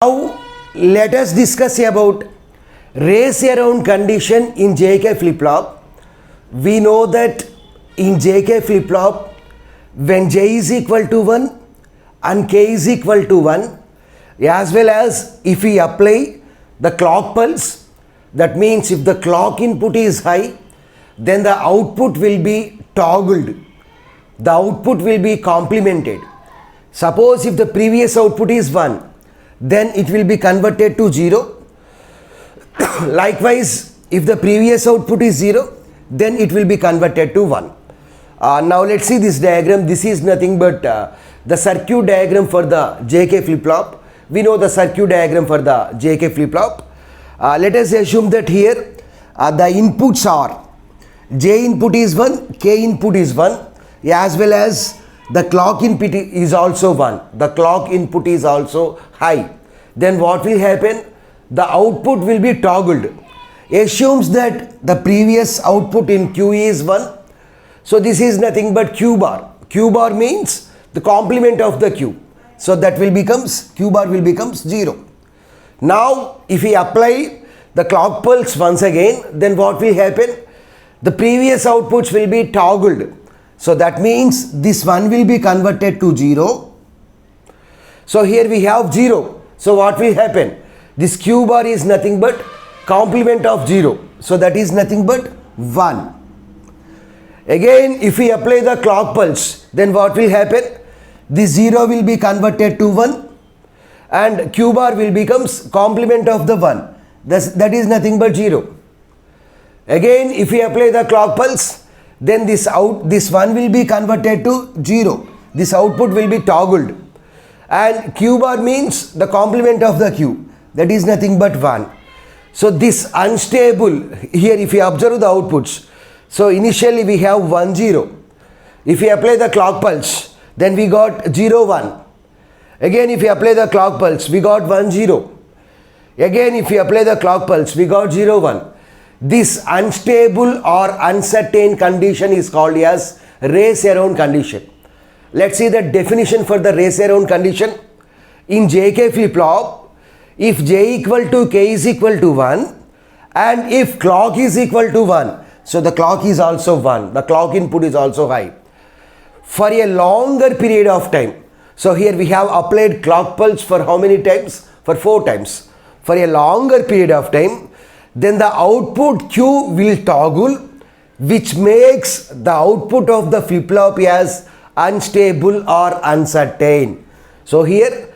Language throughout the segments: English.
Now let us discuss about race around condition in JK flip-flop. We know that in JK flip-flop, when J is equal to 1 and K is equal to 1, as well as if we apply the clock pulse, that means if the clock input is high, then the output will be toggled. The output will be complemented. Suppose if the previous output is 1, then it will be converted to 0. Likewise, if the previous output is 0, then it will be converted to 1. Now let's see this diagram. This is nothing but the circuit diagram for the JK flip-flop. We know the circuit diagram for the JK flip-flop. Let us assume that here the inputs are J input is 1, K input is 1, as well as the clock input is also 1. The clock input is also high. Then what will happen? The output will be toggled. Assumes that the previous output in Q is 1. So this is nothing but Q bar. Q bar means the complement of the Q. So that will becomes, Q bar will becomes 0. Now if we apply the clock pulse once again, then what will happen? The previous outputs will be toggled. So that means this 1 will be converted to 0. So here we have 0. So what will happen? This Q bar is nothing but complement of 0. So that is nothing but 1. Again, if we apply the clock pulse, then what will happen? This 0 will be converted to 1 and Q bar will becomes complement of the 1. That is nothing but 0. Again, if we apply the clock pulse, then this 1 will be converted to 0. This output will be toggled. And Q bar means the complement of the Q. That is nothing but 1. So this unstable, here if you observe the outputs, so initially we have 1 0. If we apply the clock pulse, then we got 0 1. Again if we apply the clock pulse, we got 1 0. Again if we apply the clock pulse, we got 0 1. This unstable or uncertain condition is called as race around condition. Let's see the definition for the race around condition. In JK flip-flop, if J equal to K is equal to 1 and if clock is equal to 1, so the clock is also 1, the clock input is also high. For a longer period of time, so here we have applied clock pulse for how many times? For 4 times. For a longer period of time, then the output Q will toggle, which makes the output of the flip-flop as unstable or uncertain. So here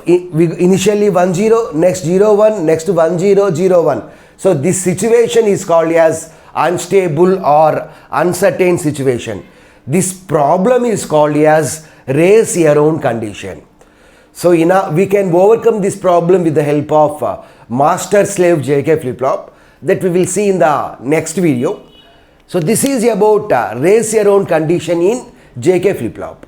we initially 1 0, next 0 1, next 1 0 0 1. So this situation is called as unstable or uncertain situation. This problem is called as race around condition. So we can overcome this problem with the help of master-slave JK flip-flop that we will see in the next video. So this is about race around condition in JK flip-flop.